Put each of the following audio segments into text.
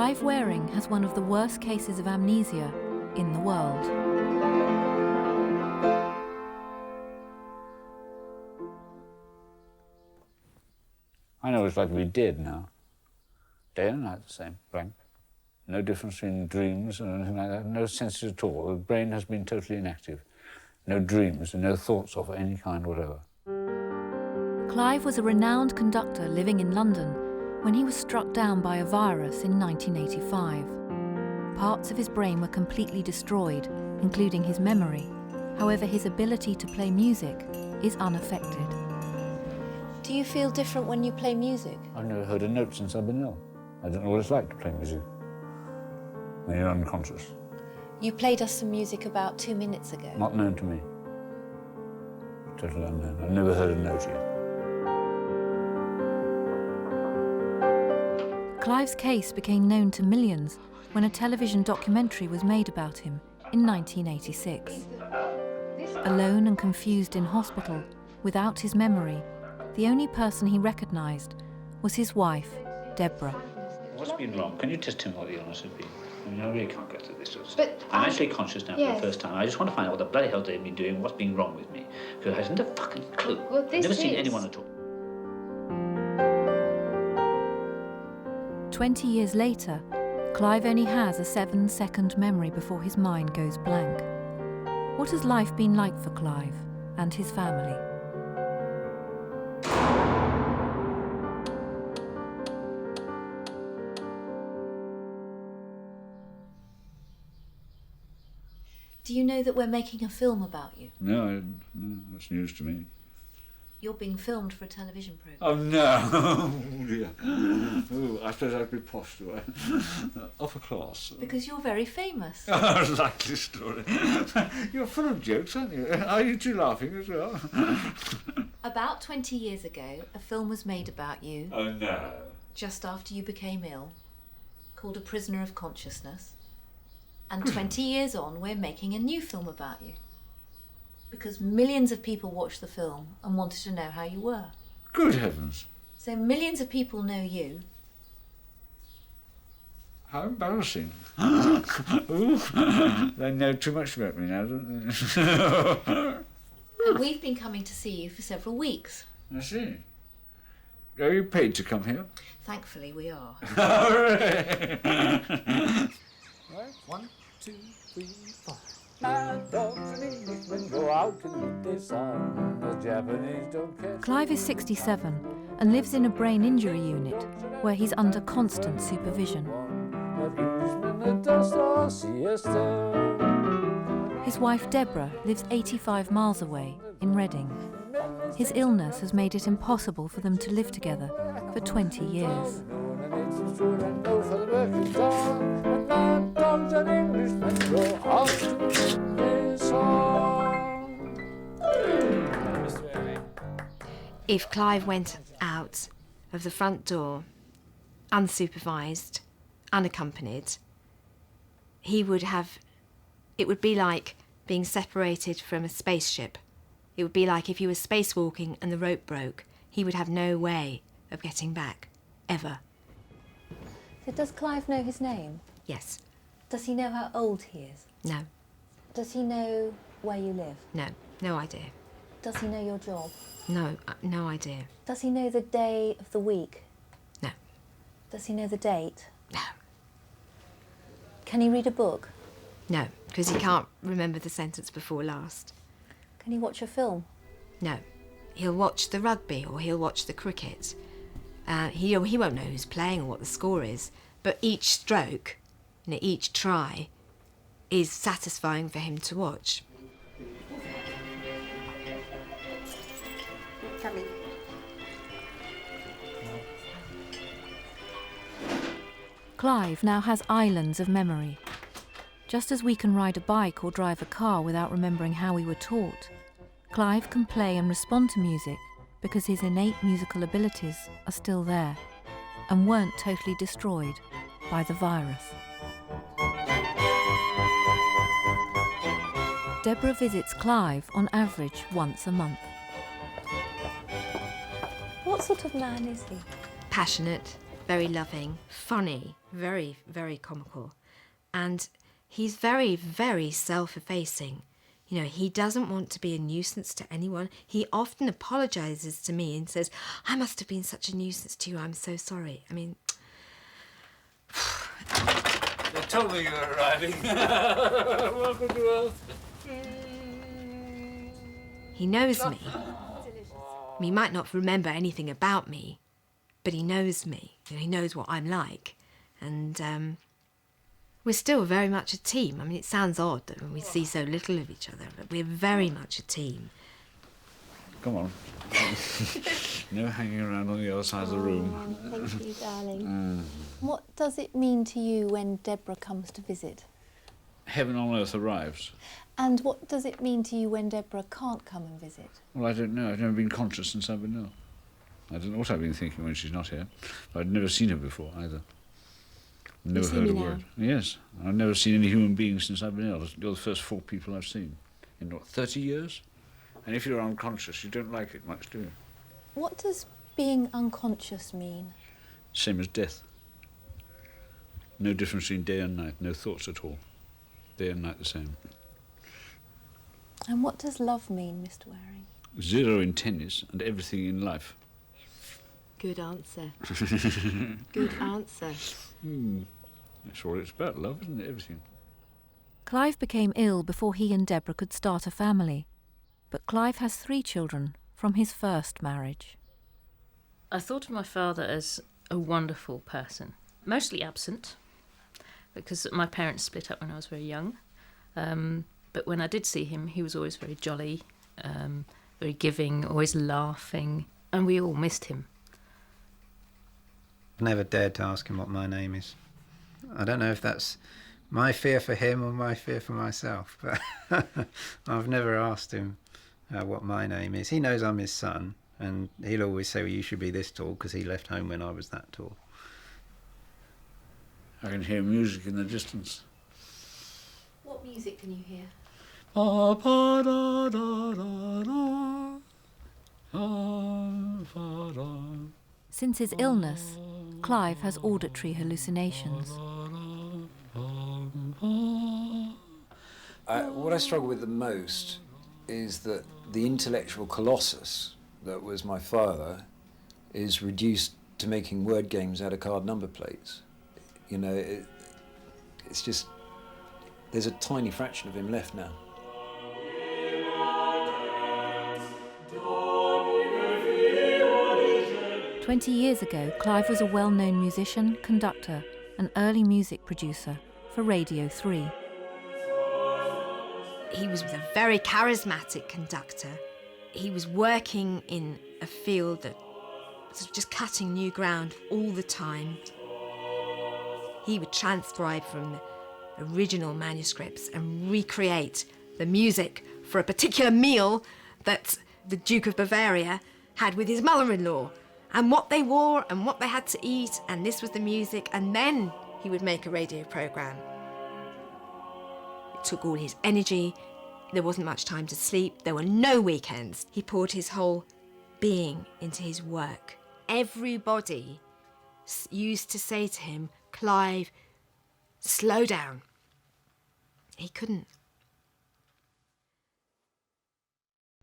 Clive Wearing has one of the worst cases of amnesia in the world. I know it's like to be dead now. Day and night the same, blank. No difference between dreams and anything like that, no senses at all. The brain has been totally inactive. No dreams and no thoughts of any kind whatever. Clive was a renowned conductor living in London when he was struck down by a virus in 1985. Parts of his brain were completely destroyed, including his memory. However, his ability to play music is unaffected. Do you feel different when you play music? I've never heard a note since I've been ill. I don't know what it's like to play music when you're unconscious. You played us some music about 2 minutes ago. Not known to me. Totally unknown. I've never heard a note yet. Clive's case became known to millions when a television documentary was made about him in 1986. Alone and confused in hospital, without his memory, the only person he recognised was his wife, Deborah. What's been wrong? Can you just tell me what the illness has been? I mean, I really can't get to this sort of But stuff. I'm actually conscious now for the first time. I just want to find out what the bloody hell they've been doing, what's been wrong with me. Because I haven't a fucking clue. Well, this Never seen is- anyone at all. 20 years later, Clive only has a 7-second memory before his mind goes blank. What has life been like for Clive and his family? Do you know that we're making a film about you? No, that's news to me. You're being filmed for a television programme. Oh, no. Oh, dear. Oh, I suppose I'd be posh, do I? Upper class. Because you're very famous. Oh, likely story. You're full of jokes, aren't you? Are you two laughing as well? About 20 years ago, a film was made about you Oh, no. just after you became ill, called A Prisoner of Consciousness. And 20 years on, we're making a new film about you. Because millions of people watched the film and wanted to know how you were. Good heavens. So millions of people know you. How embarrassing. Ooh, they know too much about me now, don't they? And we've been coming to see you for several weeks. I see. Are you paid to come here? Thankfully, we are. Right, 1, 2, 3, 4. Mad dogs and Englishmen go out to meet the sun. The Japanese don't care. Clive is 67 and lives in a brain injury unit where he's under constant supervision. But Englishmen that does our siesta. His wife Deborah lives 85 miles away in Reading. His illness has made it impossible for them to live together for 20 years. If Clive went out of the front door, unsupervised, unaccompanied, it would be like being separated from a spaceship. It would be like if he was spacewalking and the rope broke, he would have no way of getting back, ever. So does Clive know his name? Yes. Does he know how old he is? No. Does he know where you live? No. No idea. Does he know your job? No. No idea. Does he know the day of the week? No. Does he know the date? No. Can he read a book? No, because he can't remember the sentence before last. Can he watch a film? No. He'll watch the rugby or he'll watch the cricket. He won't know who's playing or what the score is, but each stroke, each try, is satisfying for him to watch. Coming. Clive now has islands of memory. Just as we can ride a bike or drive a car without remembering how we were taught, Clive can play and respond to music because his innate musical abilities are still there and weren't totally destroyed by the virus. Deborah visits Clive on average once a month. What sort of man is he? Passionate, very loving, funny, very, very comical. And he's very, very self-effacing. You know, he doesn't want to be a nuisance to anyone. He often apologises to me and says, I must have been such a nuisance to you, I'm so sorry. I mean... They told me you were arriving. Welcome to Earth. He knows me. He might not remember anything about me, but he knows me. You know, he knows what I'm like. And we're still very much a team. I mean, it sounds odd that we see so little of each other, but we're very much a team. Come on. No hanging around on the other side of the room. Thank you, darling. What does it mean to you when Deborah comes to visit? Heaven on earth arrives. And what does it mean to you when Deborah can't come and visit? Well, I don't know. I've never been conscious since I've been ill. I don't know what I've been thinking when she's not here. But I'd never seen her before, either. Never heard a word. Yes. I've never seen any human being since I've been ill. You're the first 4 people I've seen. In, what, 30 years? And if you're unconscious, you don't like it much, do you? What does being unconscious mean? Same as death. No difference between day and night. No thoughts at all. Day and night the same. And what does love mean, Mr. Wearing? 0 in tennis and everything in life. Good answer. Good answer. That's all it's about, love, isn't it? Everything. Clive became ill before he and Deborah could start a family. But Clive has 3 children from his first marriage. I thought of my father as a wonderful person, mostly absent, because my parents split up when I was very young. But when I did see him, he was always very jolly, very giving, always laughing, and we all missed him. I've never dared to ask him what my name is. I don't know if that's my fear for him or my fear for myself, but I've never asked him what my name is. He knows I'm his son, and he'll always say, well, you should be this tall, because he left home when I was that tall. I can hear music in the distance. What music can you hear? Since his illness, Clive has auditory hallucinations. What I struggle with the most is that the intellectual colossus that was my father is reduced to making word games out of card number plates. You know, it's just, there's a tiny fraction of him left now. "20 years ago, Clive was a well-known musician, conductor, and early music producer for Radio 3. He was a very charismatic conductor. He was working in a field that was just cutting new ground all the time. He would transcribe from the original manuscripts and recreate the music for a particular meal that the Duke of Bavaria had with his mother-in-law, and what they wore and what they had to eat, and this was the music, and then he would make a radio programme. It took all his energy. There wasn't much time to sleep. There were no weekends. He poured his whole being into his work. Everybody used to say to him, Clive, slow down. He couldn't.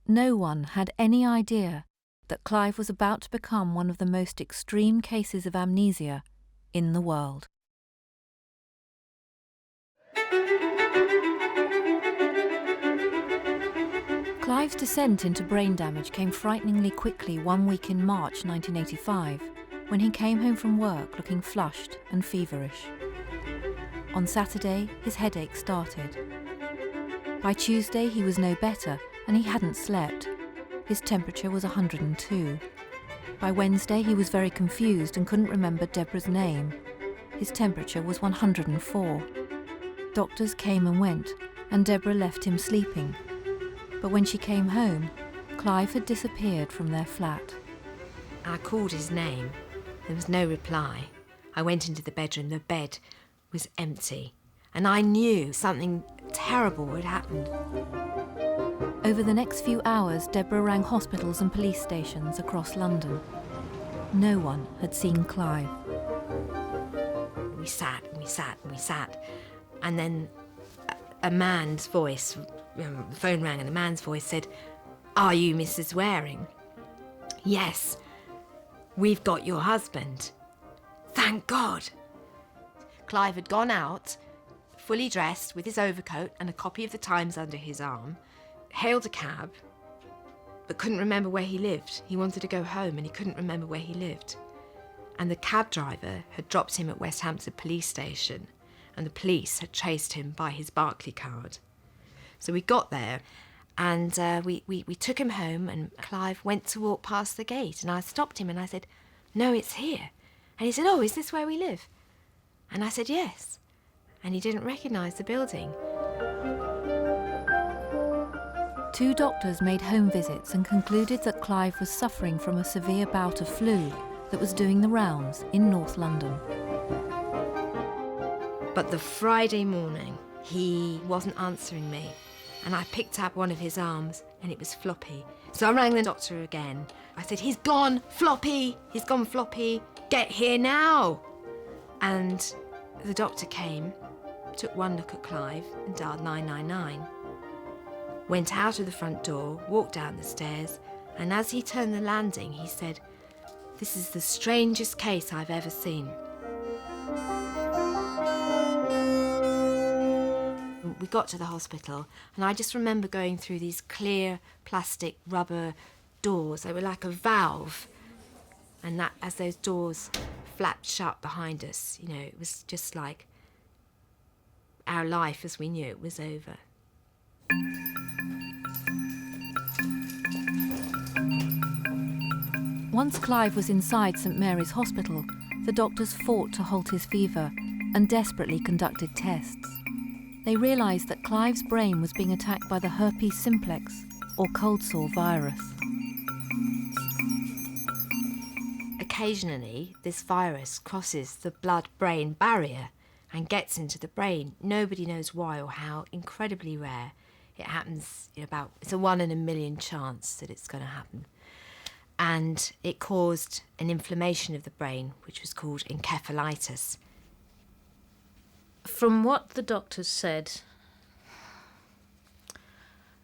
No one had any idea that Clive was about to become one of the most extreme cases of amnesia in the world. Clive's descent into brain damage came frighteningly quickly 1 week in March 1985, when he came home from work looking flushed and feverish. On Saturday, his headache started. By Tuesday, he was no better and he hadn't slept. His temperature was 102. By Wednesday, he was very confused and couldn't remember Deborah's name. His temperature was 104. Doctors came and went, and Deborah left him sleeping. But when she came home, Clive had disappeared from their flat. I called his name. There was no reply. I went into the bedroom. The bed was empty, and I knew something terrible had happened. Over the next few hours, Deborah rang hospitals and police stations across London. No one had seen Clive. We we sat and we sat and we sat. And then a man's voice, the phone rang and a man's voice said, "Are you Mrs. Wearing?" "Yes, we've got your husband." Thank God. Clive had gone out, fully dressed with his overcoat and a copy of the Times under his arm, hailed a cab, but couldn't remember where he lived. He wanted to go home and he couldn't remember where he lived. And the cab driver had dropped him at West Hampstead police station, and the police had traced him by his Barclay card. So we got there, and we took him home, and Clive went to walk past the gate, and I stopped him and I said, "No, it's here." And he said, "Oh, is this where we live?" And I said, "Yes." And he didn't recognise the building. 2 doctors made home visits and concluded that Clive was suffering from a severe bout of flu that was doing the rounds in North London. But the Friday morning, he wasn't answering me, and I picked up one of his arms, and it was Floppy. So I rang the doctor again. I said, "He's gone, Floppy! He's gone, Floppy! Get here now!" And the doctor came, took one look at Clive, and dialed 999. Went out of the front door, walked down the stairs, and as he turned the landing, he said, "This is the strangest case I've ever seen." We got to the hospital, and I just remember going through these clear plastic rubber doors. They were like a valve, and that as those doors flapped shut behind us, you know, it was just like our life as we knew it was over. Once Clive was inside St Mary's Hospital, the doctors fought to halt his fever and desperately conducted tests. They realised that Clive's brain was being attacked by the herpes simplex, or cold sore virus. Occasionally, this virus crosses the blood-brain barrier and gets into the brain. Nobody knows why or how, incredibly rare. It happens it's a 1 in a million chance that it's going to happen. And it caused an inflammation of the brain, which was called encephalitis. From what the doctors said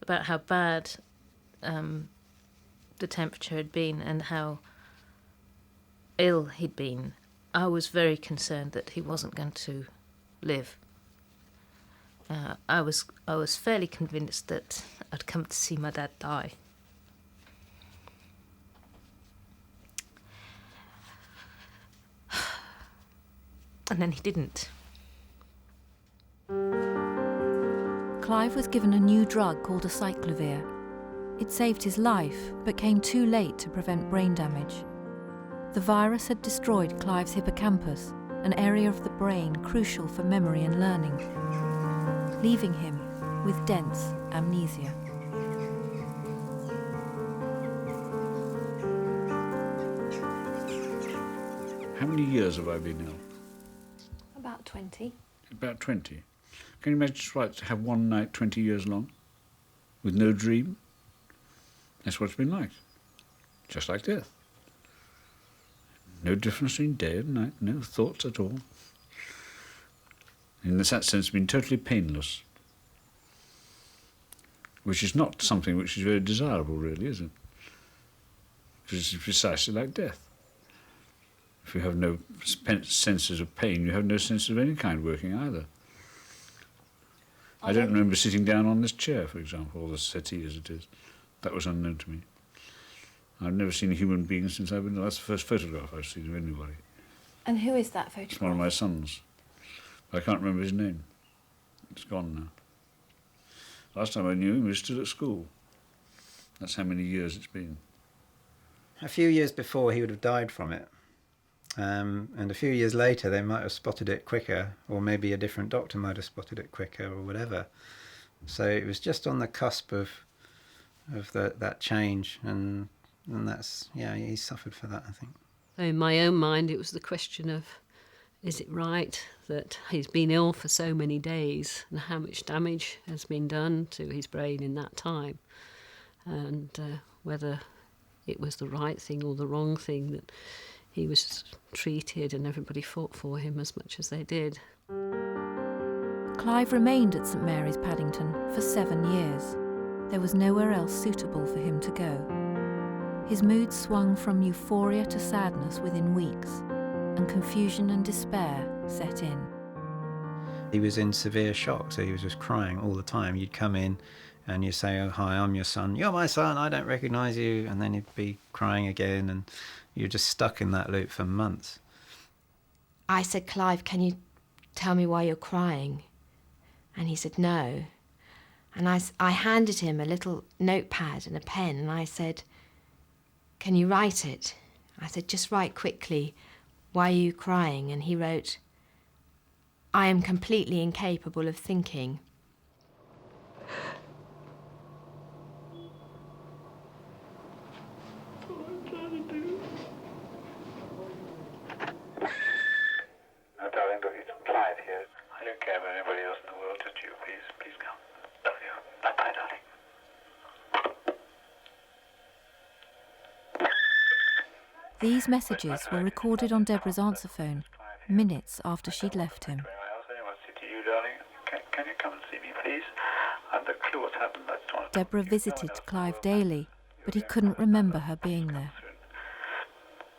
about how bad the temperature had been and how ill he'd been, I was very concerned that he wasn't going to live. I was fairly convinced that I'd come to see my dad die. And then he didn't. Clive was given a new drug called acyclovir. It saved his life, but came too late to prevent brain damage. The virus had destroyed Clive's hippocampus, an area of the brain crucial for memory and learning, leaving him with dense amnesia. How many years have I been ill? About 20. About 20. Can you imagine it's right to have one night 20 years long? With no dream? That's what it's been like. Just like death. No difference between day and night, no thoughts at all. In that sense, it's been totally painless. Which is not something which is very desirable, really, is it? Because it's precisely like death. If you have no senses of pain, you have no sense of any kind working either. I don't remember sitting down on this chair, for example, or the settee as it is. That was unknown to me. I've never seen a human being since I've been... That's the first photograph I've seen of anybody. And who is that photograph? It's one of my sons. I can't remember his name. It's gone now. Last time I knew him, he was still at school. That's how many years it's been. A few years before, he would have died from it. And a few years later, they might have spotted it quicker, or maybe a different doctor might have spotted it quicker, or whatever. So it was just on the cusp of that change, and that's, yeah, he suffered for that, I think. In my own mind, it was the question of, is it right that he's been ill for so many days, and how much damage has been done to his brain in that time, and whether it was the right thing or the wrong thing that he was treated and everybody fought for him as much as they did. Clive remained at St Mary's Paddington for 7 years. There was nowhere else suitable for him to go. His mood swung from euphoria to sadness within weeks, and confusion and despair set in. He was in severe shock, so he was just crying all the time. You'd come in and you'd say, "Oh, hi, I'm your son." "You're my son, I don't recognise you." And then he'd be crying again, and you're just stuck in that loop for months. I said, "Clive, can you tell me why you're crying?" And he said, "No." And I handed him a little notepad and a pen, and I said, "Can you write it?" I said, "Just write quickly, why are you crying?" And he wrote, "I am completely incapable of thinking." Now, darling, look, it's Clive here. I don't care about anybody else in the world, just you, please. Please come. Love you. Bye-bye, darling. These messages were recorded on Deborah's answer phone minutes after she'd left him. I want to say to you, darling, can you come and see me, please? I've no clue what's happened. I just want to... Deborah visited Clive daily, but he couldn't remember her being there.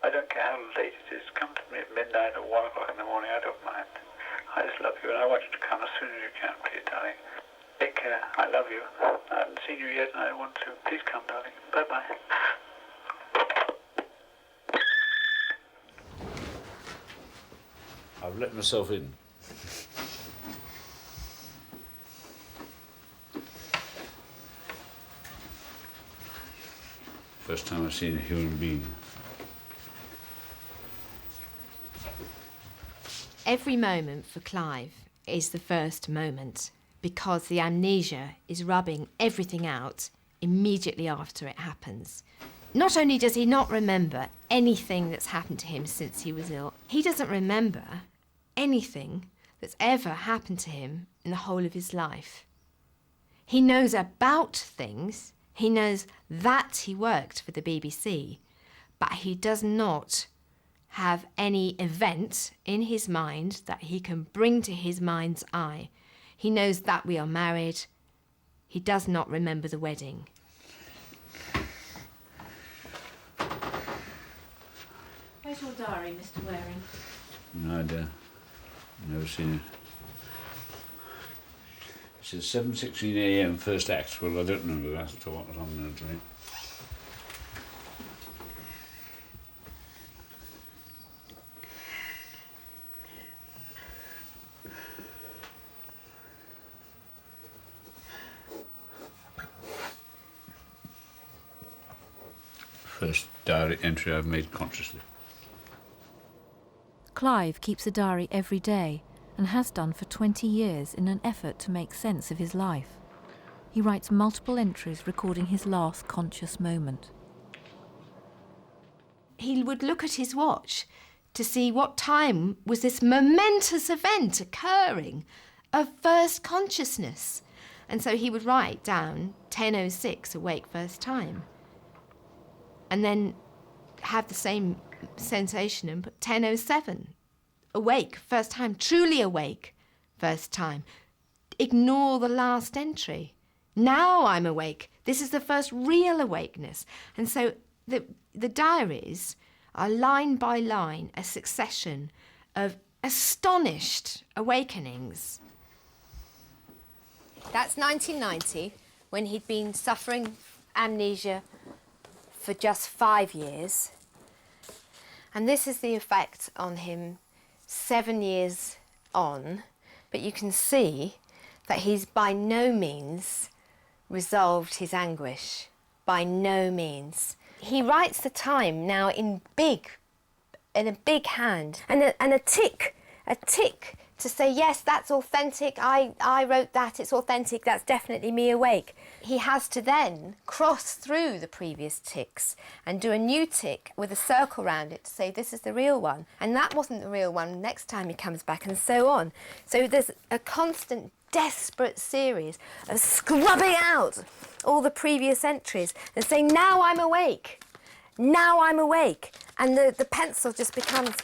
I don't care how late it is. Come to me at midnight or 1 o'clock in the morning. I don't mind. I just love you, and I want you to come as soon as you can, please, darling. Take care. I love you. I haven't seen you yet, and I want to. Please come, darling. Bye-bye. I've let myself in. First time I've seen a human being. Every moment for Clive is the first moment, because the amnesia is rubbing everything out immediately after it happens. Not only does he not remember anything that's happened to him since he was ill, he doesn't remember anything that's ever happened to him in the whole of his life. He knows about things, he knows that he worked for the BBC, but he does not have any event in his mind that he can bring to his mind's eye. He knows that we are married. He does not remember the wedding. Where's your diary, Mr. Wearing? No idea. Never seen it. It says 7:16 a.m. first act. Well, I don't remember that, so what was on there today. First diary entry I've made consciously. Clive keeps a diary every day and has done for 20 years in an effort to make sense of his life. He writes multiple entries recording his last conscious moment. He would look at his watch to see what time was this momentous event occurring of first consciousness. And so he would write down 10:06, awake first time. And then have the same sensation and put 10:07, awake first time, truly awake first time. Ignore the last entry. Now I'm awake. This is the first real awakeness. And so the diaries are line by line a succession of astonished awakenings. That's 1990, when he'd been suffering amnesia for just 5 years. And this is the effect on him 7 years on. But you can see that he's by no means resolved his anguish. By no means. He writes the time now in a big hand, and a tick to say, yes, that's authentic, I wrote that, it's authentic, that's definitely me awake. He has to then cross through the previous ticks and do a new tick with a circle around it to say this is the real one, and that wasn't the real one next time he comes back, and so on. So there's a constant desperate series of scrubbing out all the previous entries and saying, now I'm awake. now I'm awake, and the pencil just becomes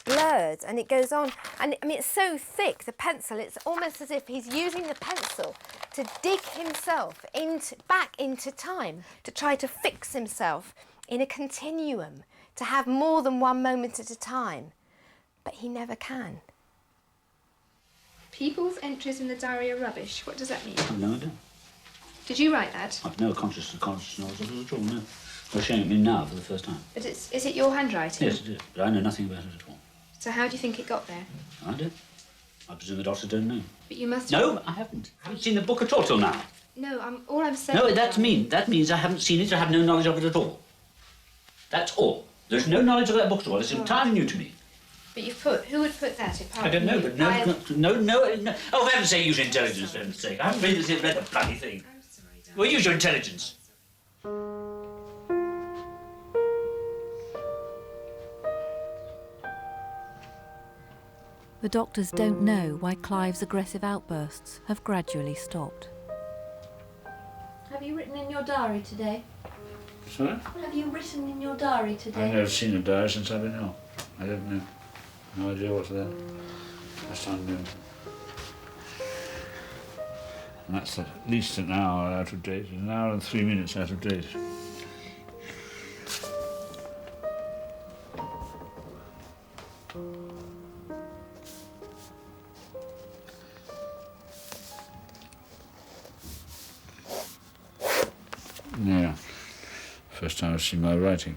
blurred and it goes on. And I mean, it's so thick, the pencil, it's almost as if he's using the pencil to dig himself back into time, to try to fix himself in a continuum, to have more than one moment at a time. But he never can. People's entries in the diary are rubbish. What does that mean? I've no idea. Did you write that? I've no conscious knowledge of it at all, no. You're showing it me now for the first time. But is it your handwriting? Yes, it is, but I know nothing about it at all. So how do you think it got there? I don't. I presume the doctor don't know. But you must... No, I haven't. I haven't seen the book at all till now. No, all I'm saying... No, that means I haven't seen it, I have no knowledge of it at all. That's all. There's no knowledge of that book at all. It's entirely new to me. But you've who would put that apart? I don't know, but no. Oh, for heaven's sake, use your intelligence, for heaven's sake. I haven't read the bloody thing. I'm sorry, darling. Well, use your intelligence. The doctors don't know why Clive's aggressive outbursts have gradually stopped. Have you written in your diary today? Sorry? Have you written in your diary today? I've never seen a diary since I've been ill. I don't know. No idea what's there. That's unknown. And that's at least an hour out of date. An hour and 3 minutes out of date. Yeah. First time I've seen my writing.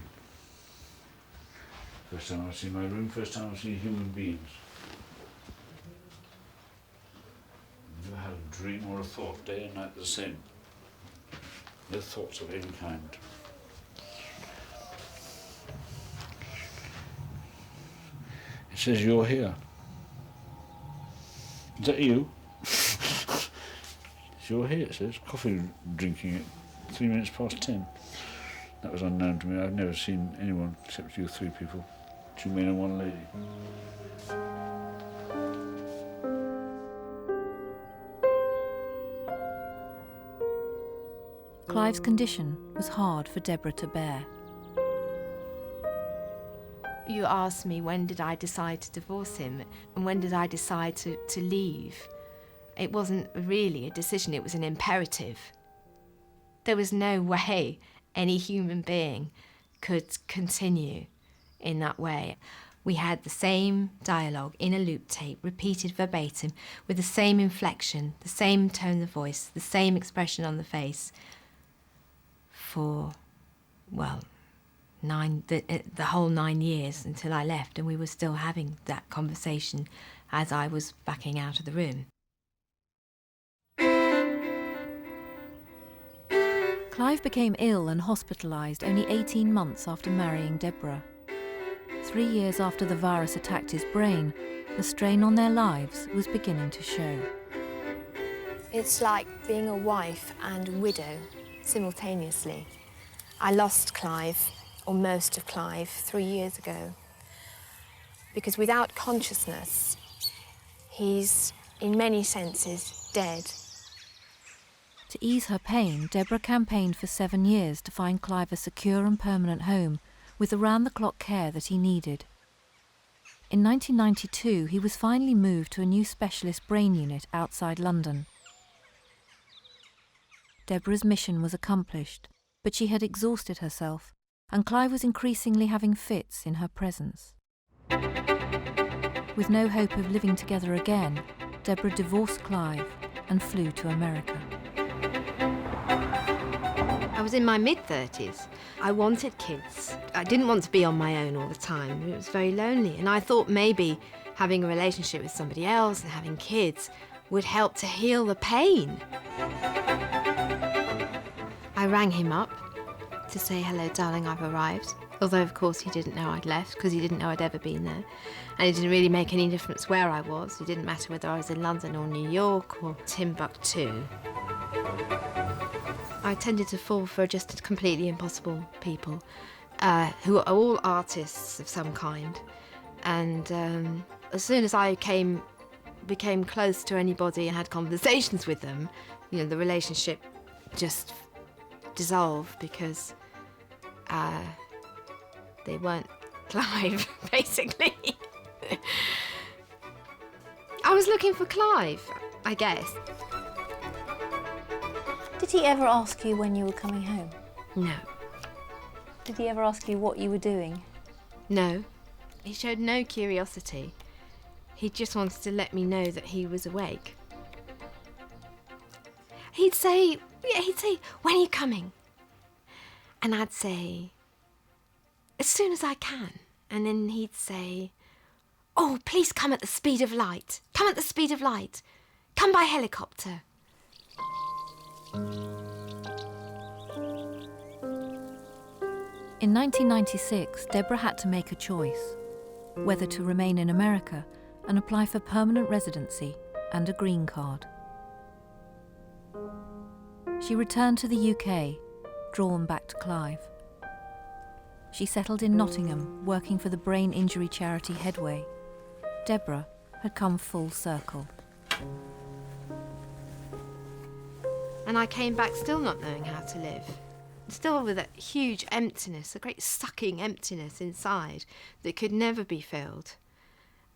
First time I've seen my room, first time I've seen human beings. I've never had a dream or a thought, day and night the same. No thoughts of any kind. It says you're here. Is that you? You're here, it says. Coffee drinking at 3 minutes past 10. That was unknown to me. I've never seen anyone except you three people. 2 men and 1 lady. Clive's condition was hard for Deborah to bear. You asked me when did I decide to divorce him and when did I decide to leave. It wasn't really a decision, it was an imperative. There was no way any human being could continue in that way. We had the same dialogue in a loop tape, repeated verbatim, with the same inflection, the same tone of voice, the same expression on the face for, well, the whole 9 years until I left, and we were still having that conversation as I was backing out of the room. Clive became ill and hospitalised only 18 months after marrying Deborah. 3 years after the virus attacked his brain, the strain on their lives was beginning to show. It's like being a wife and widow simultaneously. I lost Clive, or most of Clive, 3 years ago. Because without consciousness, he's, in many senses, dead. To ease her pain, Deborah campaigned for 7 years to find Clive a secure and permanent home with around-the-clock care that he needed. In 1992, he was finally moved to a new specialist brain unit outside London. Deborah's mission was accomplished, but she had exhausted herself, and Clive was increasingly having fits in her presence. With no hope of living together again, Deborah divorced Clive and flew to America. I was in my mid-30s. I wanted kids. I didn't want to be on my own all the time. It was very lonely. And I thought maybe having a relationship with somebody else and having kids would help to heal the pain. I rang him up to say, "Hello, darling, I've arrived." Although, of course, he didn't know I'd left because he didn't know I'd ever been there. And it didn't really make any difference where I was. It didn't matter whether I was in London or New York or Timbuktu. I tended to fall for just completely impossible people who are all artists of some kind. And as soon as I became close to anybody and had conversations with them, you know, the relationship just dissolved because They weren't Clive, basically. I was looking for Clive, I guess. Did he ever ask you when you were coming home? No. Did he ever ask you what you were doing? No. He showed no curiosity. He just wanted to let me know that he was awake. He'd say, when are you coming? And I'd say, as soon as I can. And then he'd say, oh, please come at the speed of light. Come at the speed of light. Come by helicopter. In 1996, Deborah had to make a choice, whether to remain in America and apply for permanent residency and a green card. She returned to the UK, drawn back to Clive. She settled in Nottingham, working for the brain injury charity Headway. Deborah had come full circle. And I came back still not knowing how to live. Still with a huge emptiness, a great sucking emptiness inside that could never be filled.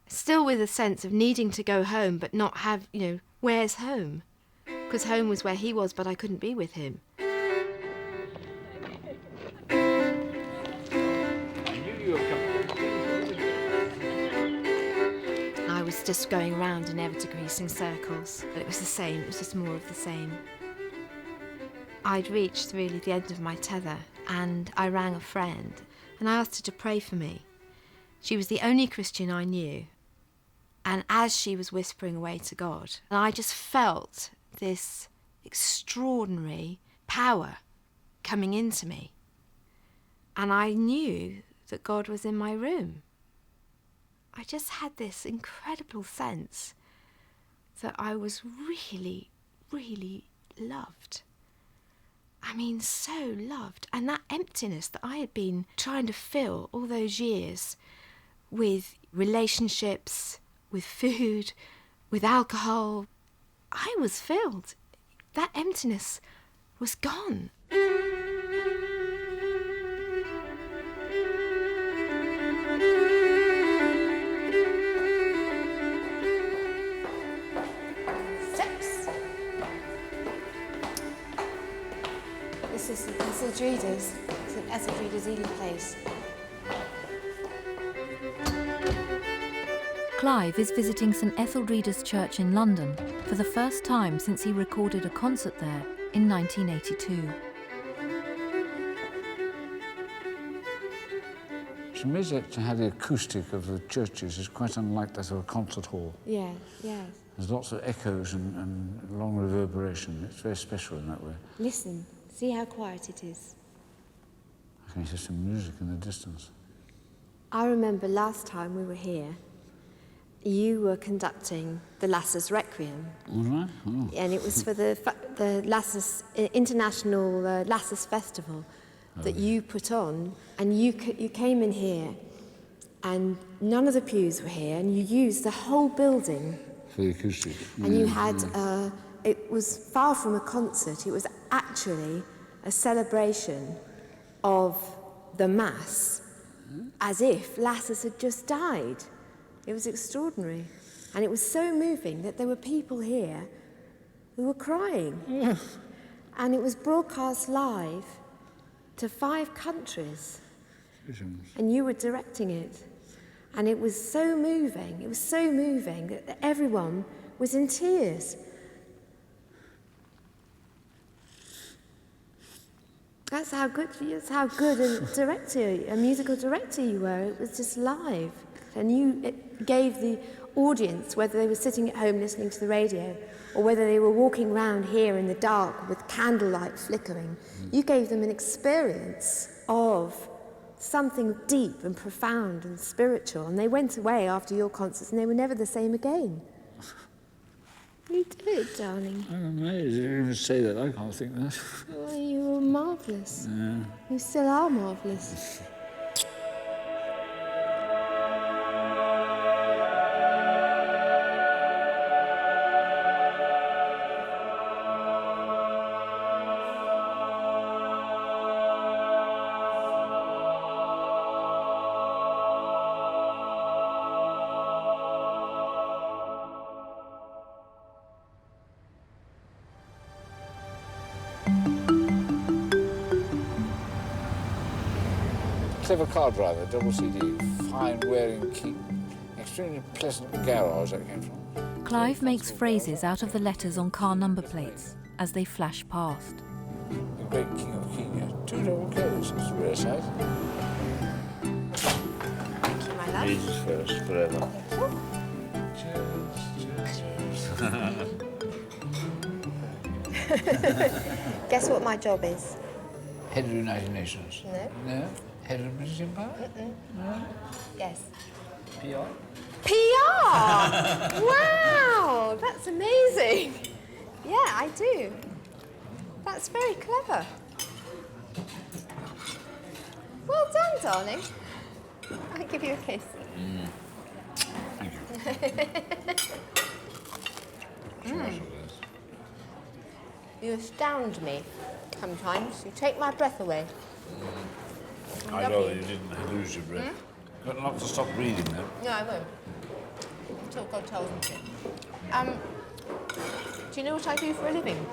Still with a sense of needing to go home but not have, where's home? Because home was where he was, but I couldn't be with him. I was just going round in ever decreasing circles. But it was the same, it was just more of the same. I'd reached really the end of my tether, and I rang a friend and I asked her to pray for me. She was the only Christian I knew, and as she was whispering away to God, I just felt this extraordinary power coming into me, and I knew that God was in my room. I just had this incredible sense that I was really, really loved. I mean, so loved. And that emptiness that I had been trying to fill all those years with relationships, with food, with alcohol, I was filled. That emptiness was gone. This is the Etheldreda's. It's an Etheldreda's Ely place. Clive is visiting St Etheldreda's Church in London for the first time since he recorded a concert there in 1982. It's amazing to have the acoustic of the churches is quite unlike that of a concert hall. Yeah, yeah. There's lots of echoes and long reverberation. It's very special in that way. Listen, see how quiet it is. I can hear some music in the distance. I remember last time we were here, you were conducting the Lasses Requiem. Was I? Oh. And it was for the Lasses International Lasses Festival that you put on, and you came in here, and none of the pews were here, and you used the whole building. For the acoustic. And you had, it was far from a concert, it was actually a celebration of the Mass, as if Lasses had just died. It was extraordinary. And it was so moving that there were people here who were crying. And it was broadcast live to 5 countries. And you were directing it. And it was so moving that everyone was in tears. That's how good a musical director you were. It was just live. And it gave the audience, whether they were sitting at home listening to the radio or whether they were walking around here in the dark with candlelight flickering, you gave them an experience of something deep and profound and spiritual. And they went away after your concerts and they were never the same again. You did, darling. I don't know, you didn't even say that. I can't think that. Oh, you were marvellous. Yeah. You still are marvellous. Clever car driver, double CD, fine wearing king. Extremely pleasant garage that came from. Clive makes phrases out of the letters on car number plates as they flash past. The great king of Kenya. 2 double Ks, it's a rare sight. Thank you, my love. Ladies first, forever. Guess what my job is? Head of the United Nations. No. No? Head of the British Empire? No? Yes. PR? PR! Wow, that's amazing. Yeah, I do. That's very clever. Well done, darling. I'll give you a kiss. Thank you. You astound me sometimes. You take my breath away. I know you didn't lose your breath. Got not to stop reading now. No, I won't. Until God tells me to. Do you know what I do for a living?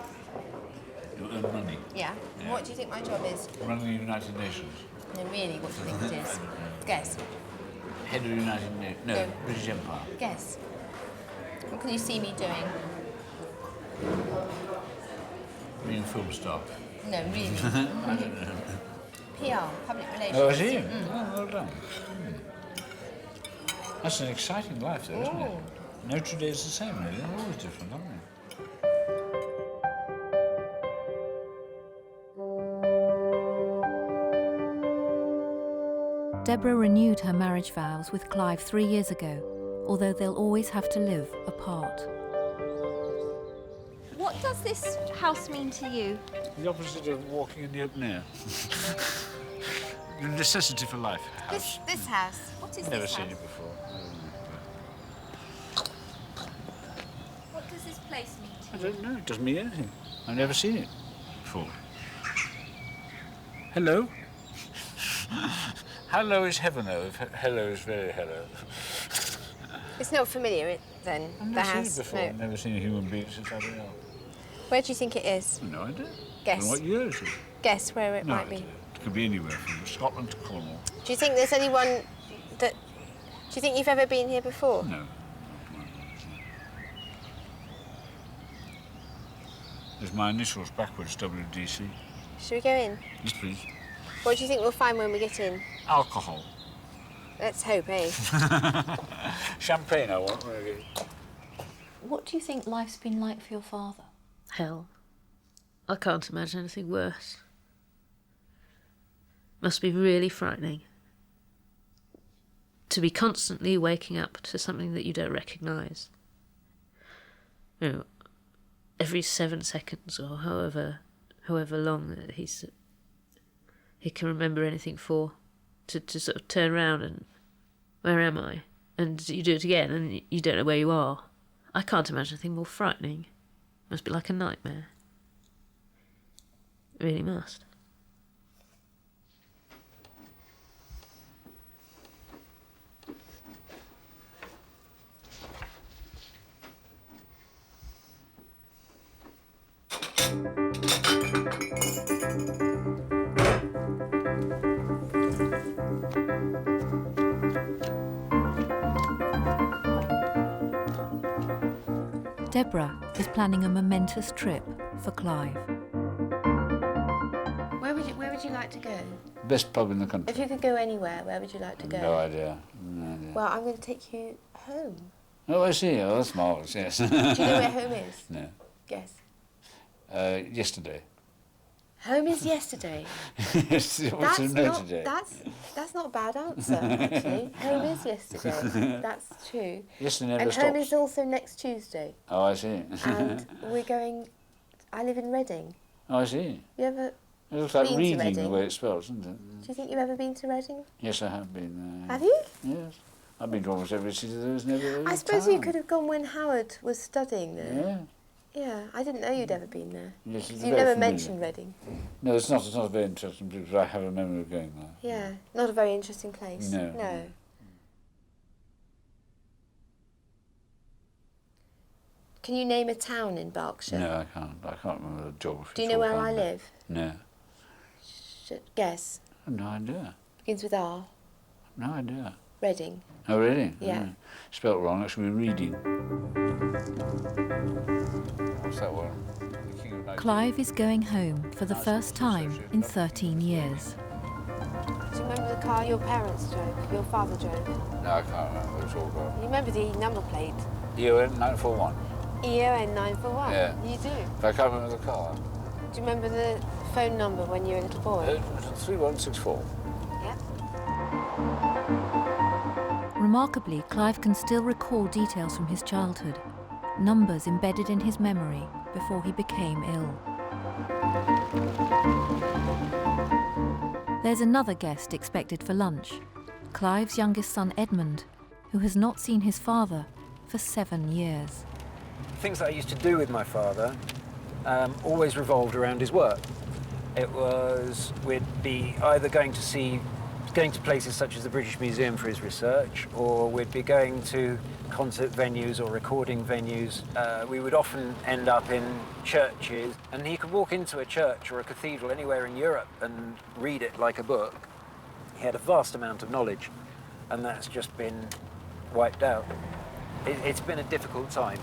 You earn money. Yeah. Yeah. What do you think my job is? Running the United Nations. No, really, what do you think it is? Guess. Head of the United Nations. No, No. British Empire. Guess. What can you see me doing? Being a film star. No, really. I don't know. PR, public relations. Oh, I see. Oh, well done. That's an exciting life, though, isn't it? No 2 days the same, really. They're always different, aren't they? Deborah renewed her marriage vows with Clive 3 years ago, although they'll always have to live apart. What does this house mean to you? The opposite of walking in the open air. The necessity for life. House. This house. What is Never this seen house? it before. What does this place mean to I don't know. It doesn't mean anything. I've never seen it before. Hello? Hello is heaven, though. If hello is very hello. It's not familiar, then, I've the never house? seen it before. No. I've never seen a human being since I've been out. Where do you think it is? No idea. Guess. What year is it? Guess where it No might idea. be. It could be anywhere from Scotland to Cornwall. Do you think there's anyone that... Do you think you've ever been here before? No. There's my initials backwards, WDC. Should we go in? Yes, please. What do you think we'll find when we get in? Alcohol. Let's hope, eh? Champagne, I want, really. What do you think life's been like for your father? Hell. I can't imagine anything worse. Must be really frightening. To be constantly waking up to something that you don't recognise. You know, every 7 seconds or however long that he can remember anything for. To sort of turn around and, where am I? And you do it again and you don't know where you are. I can't imagine anything more frightening. Must be like a nightmare. It really must. Deborah is planning a momentous trip for Clive. Where would you like to go? Best pub in the country. If you could go anywhere, where would you like to go? No idea. No idea. Well, I'm going to take you home. Oh, I see. Oh, that's marvellous, yes. Do you know where home is? No. Guess. Yesterday. Home is yesterday. Yes, what's a no today? That's not a bad answer, actually. Home is yesterday. That's true. Yesterday never And stops. home is also next Tuesday. Oh, I see. And we're going... I live in Reading. Oh, I see. You ever... It looks like been to reading the Reading? way it spells, doesn't it? Do you think you've ever been to Reading? Yes, I have been. Have you? Yes. I've been to almost every city there is never. I suppose you could have gone when Howard was studying there. Yeah. Yeah, I didn't know you'd ever been there. Yes, it's You've very never familiar. mentioned Reading. No, it's not. It's not a very interesting place, but I have a memory of going there. Yeah, not a very interesting place. No. No. Can you name a town in Berkshire? No, I can't. I can't remember the geography. Do you know where I live? No. Guess. I have no idea. Begins with R. No idea. Reading. Oh, Reading? Yeah. Spelt wrong, that should be reading. What's that one? The King of Nigeria. Clive is going home for the first time in 13 years. Do you remember the car your parents drove, your father drove? No, I can't remember. It's all gone. You remember the number plate? EON 941. EON 941? Yeah. You do? But I can't remember the car. Do you remember the phone number when you were a little boy? 3164. Yeah. Remarkably, Clive can still recall details from his childhood, numbers embedded in his memory before he became ill. There's another guest expected for lunch, Clive's youngest son Edmund, who has not seen his father for 7 years. Things that I used to do with my father always revolved around his work. It was, we'd be either going to places such as the British Museum for his research, or we'd be going to concert venues or recording venues. We would often end up in churches, and he could walk into a church or a cathedral anywhere in Europe and read it like a book. He had a vast amount of knowledge, and that's just been wiped out. It's been a difficult time.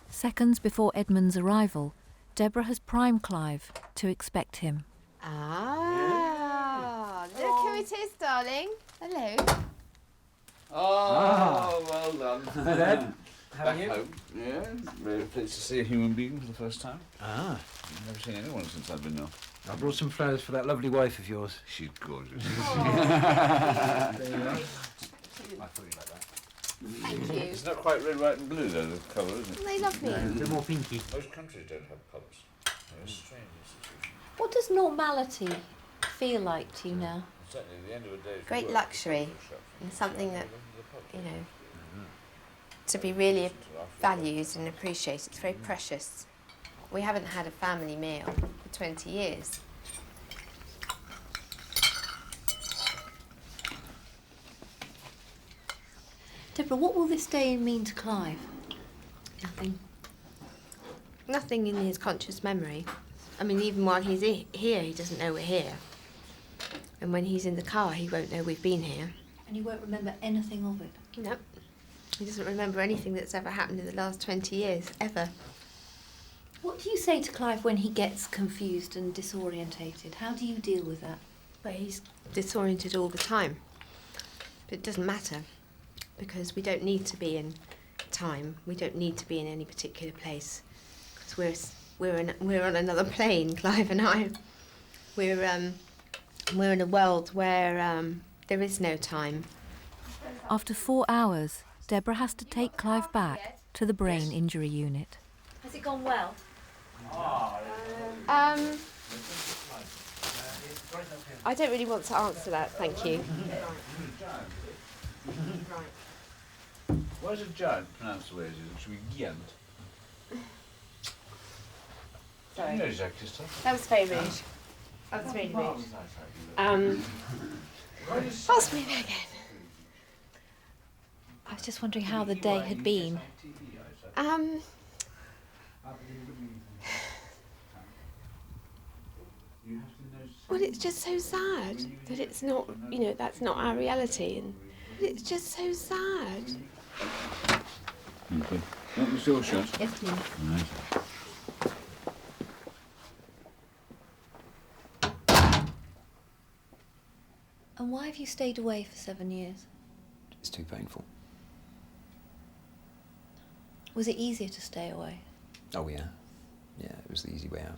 Seconds before Edmund's arrival, Deborah has primed Clive to expect him. Ah, look who it is, darling. Hello. Oh, well done. Hi, Dad. How are Back you? home. Yeah, very pleased to see a human being for the first time. Ah. I've never seen anyone since I've been ill. I brought some flowers for that lovely wife of yours. She's gorgeous. There you are. I thought you'd like that. Thank you. It's not quite red, white and blue though, the colour, is it? They love me. A bit more pinky. Most countries don't have colours. It's a strange institution. What does normality feel like to you now? Certainly at the end of a day's Great work, luxury, and something that, you know, to be really valued and appreciated. It's very precious. We haven't had a family meal for 20 years. Deborah, what will this day mean to Clive? Nothing. Nothing in his conscious memory. I mean, even while he's here, he doesn't know we're here. And when he's in the car, he won't know we've been here. And you won't remember anything of it? No. He doesn't remember anything that's ever happened in the last 20 years, ever. What do you say to Clive when he gets confused and disorientated? How do you deal with that? But he's disoriented all the time. But it doesn't matter, because we don't need to be in time. We don't need to be in any particular place, because we're on another plane, Clive and I. We're in a world where there is no time. After 4 hours, Deborah has to take Clive back to the brain injury unit. Has it gone well? I don't really want to answer that, thank you. Why is a giant pronounced the way it is? It should be giant. Sorry. You know Jacques Christophe. That was very rude. That was really rude. Ask me that again. I was just wondering how the day had been. Well, it's just so sad that it's not, you know, that's not our reality, and it's just so sad. Okay. That was your shot. Yes, please. Right. And why have you stayed away for 7 years? It's too painful. Was it easier to stay away? Oh, yeah. Yeah, it was the easy way out.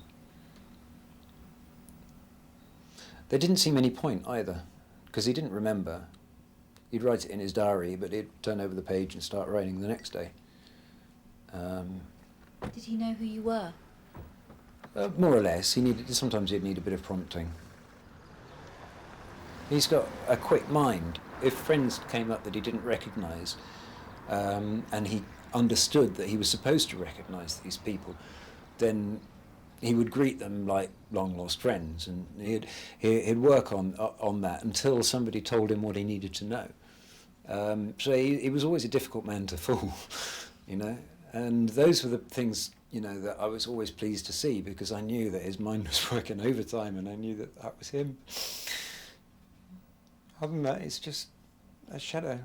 There didn't seem any point either, because he didn't remember. He'd write it in his diary, but he'd turn over the page and start writing the next day. Did he know who you were? More or less. Sometimes he'd need a bit of prompting. He's got a quick mind. If friends came up that he didn't recognise, and he understood that he was supposed to recognise these people, then he would greet them like long-lost friends, and he'd work on that until somebody told him what he needed to know. So he was always a difficult man to fool, you know. And those were the things, you know, that I was always pleased to see, because I knew that his mind was working overtime, and I knew that that was him. Other than that, it's just a shadow.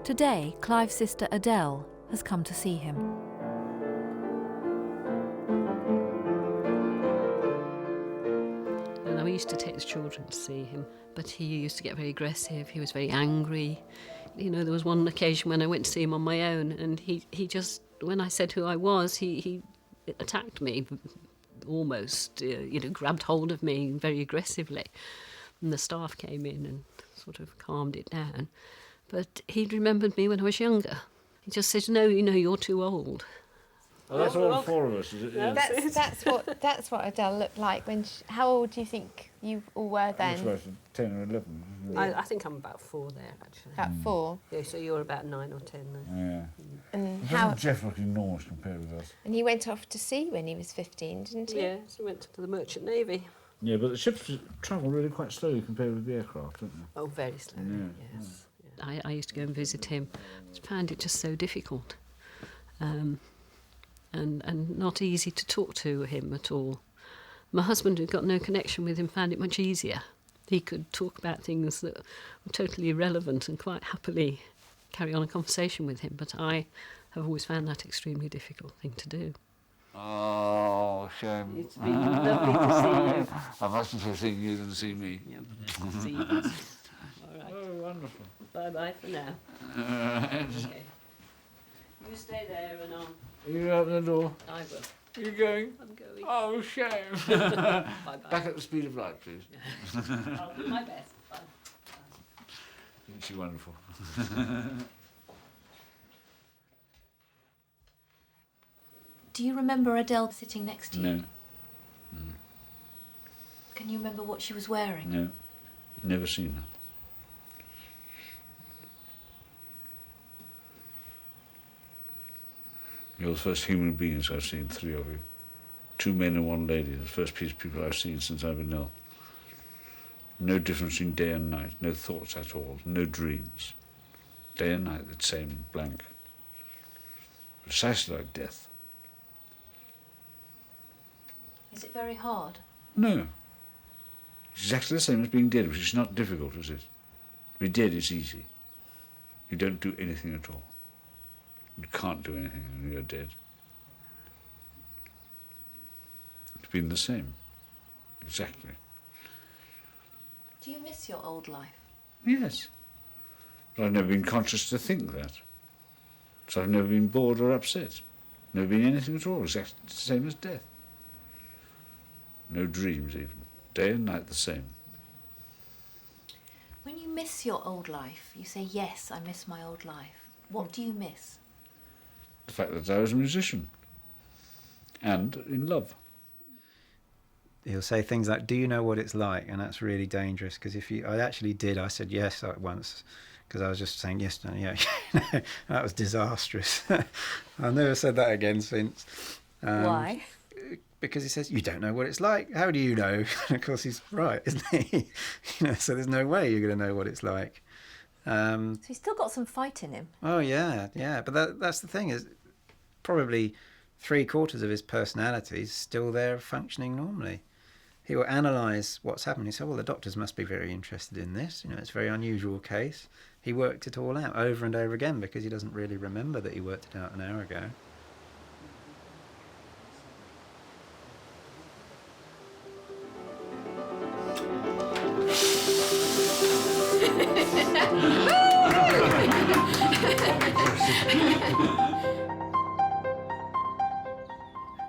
Today, Clive's sister Adele has come to see him. And I used to take the children to see him, but he used to get very aggressive. He was very angry. You know, there was one occasion when I went to see him on my own, and he just, when I said who I was, he attacked me, almost, you know, grabbed hold of me very aggressively. And the staff came in and sort of calmed it down. But he'd remembered me when I was younger. He just said, no, you know, you're too old. Well, that's all four of us, is it? Yeah. That's what Adele looked like when. How old do you think you all were then? I was 10 or 11. I think I'm about 4 there, actually. About 4. Yeah, so you're about 9 or 10 then. Yeah. And Doesn't Jeff look enormous compared with us? And he went off to sea when he was 15, didn't he? Yes, he went to the Merchant Navy. Yeah, but the ships travel really quite slowly compared with the aircraft, don't they? Oh, very slowly, Yeah. yes. Yeah. I used to go and visit him. I found it just so difficult. And not easy to talk to him at all. My husband, who'd got no connection with him, found it much easier. He could talk about things that were totally irrelevant and quite happily carry on a conversation with him, but I have always found that extremely difficult thing to do. Oh, shame. It's been lovely to see you. I much prefer seeing you than see me. Yep. See you. All right. Oh, wonderful. Bye-bye for now. Okay. You stay there and I'll... You open the door? I will. Are you going? I'm going. Oh, shame. Bye-bye. Back at the speed of light, please. I'll do my best. Bye. Isn't she wonderful? Do you remember Adele sitting next to you? No. Can you remember what she was wearing? No. Never seen her. You're the first human beings I've seen, 3 of you. 2 men and 1 lady, the first piece of people I've seen since I've been ill. No difference in day and night, no thoughts at all, no dreams. Day and night, the same blank. Precisely like death. Is it very hard? No. It's exactly the same as being dead, which is not difficult, is it? To be dead is easy. You don't do anything at all. You can't do anything when you're dead. It's been the same. Exactly. Do you miss your old life? Yes. But I've never been conscious to think that. So I've never been bored or upset. Never been anything at all, exactly the same as death. No dreams even. Day and night the same. When you miss your old life, you say, yes, I miss my old life. What do you miss? The fact that I was a musician. And in love. He'll say things like, do you know what it's like? And that's really dangerous, because I actually did. I said yes once, because I was just saying yes, no, yeah. That was disastrous. I've never said that again since. Why? Because he says, you don't know what it's like. How do you know? And of course he's right, isn't he? So there's no way you're going to know what it's like. So he's still got some fight in him. Oh, yeah. But that's the thing, is probably 3/4 of his personality is still there functioning normally. He will analyse what's happened. He said, well, the doctors must be very interested in this. It's a very unusual case. He worked it all out over and over again, because he doesn't really remember that he worked it out an hour ago.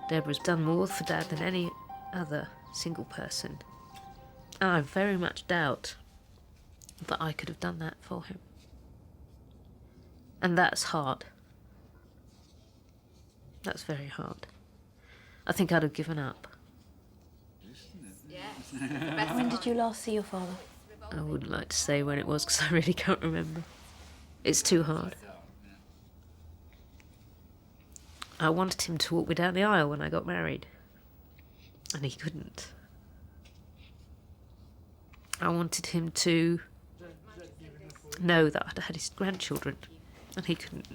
Deborah's done more for Dad than any other single person. And I very much doubt that I could have done that for him. And that's hard. That's very hard. I think I'd have given up. When did you last see your father? I wouldn't like to say when it was, because I really can't remember. It's too hard. I wanted him to walk me down the aisle when I got married, and he couldn't. I wanted him to know that I'd had his grandchildren, and he couldn't.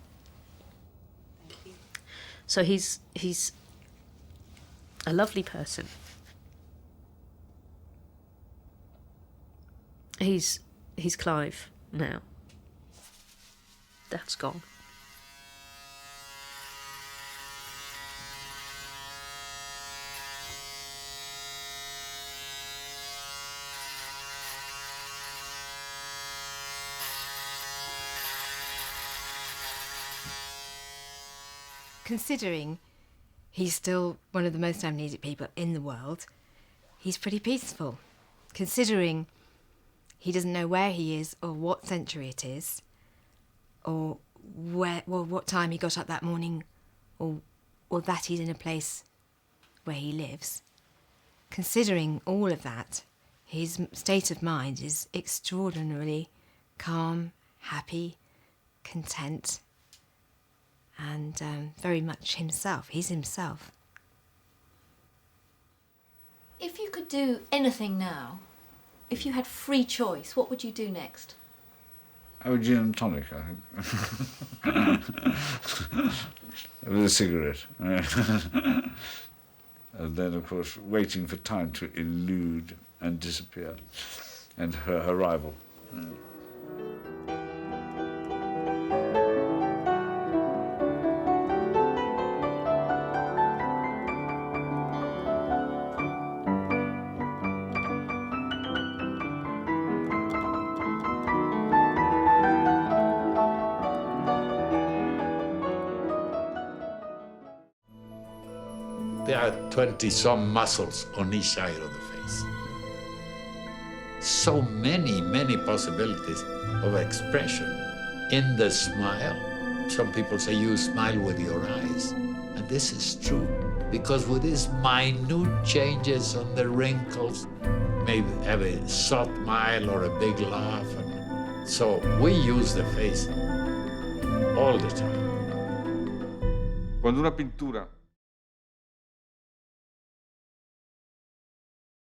So he's a lovely person. He's Clive now. Dad's gone. Considering he's still one of the most amnesic people in the world, he's pretty peaceful. Considering he doesn't know where he is or what century it is, or what time he got up that morning, or that he's in a place where he lives. Considering all of that, his state of mind is extraordinarily calm, happy, content, and very much himself. He's himself. If you could do anything now, if you had free choice, what would you do next? I would gin and tonic, I think. With a cigarette. And then, of course, waiting for time to elude and disappear, and her arrival. There are 20-some muscles on each side of the face. So many possibilities of expression in the smile. Some people say you smile with your eyes. And this is true, because with these minute changes on the wrinkles, maybe have a soft smile or a big laugh. And so we use the face all the time. Quando una pittura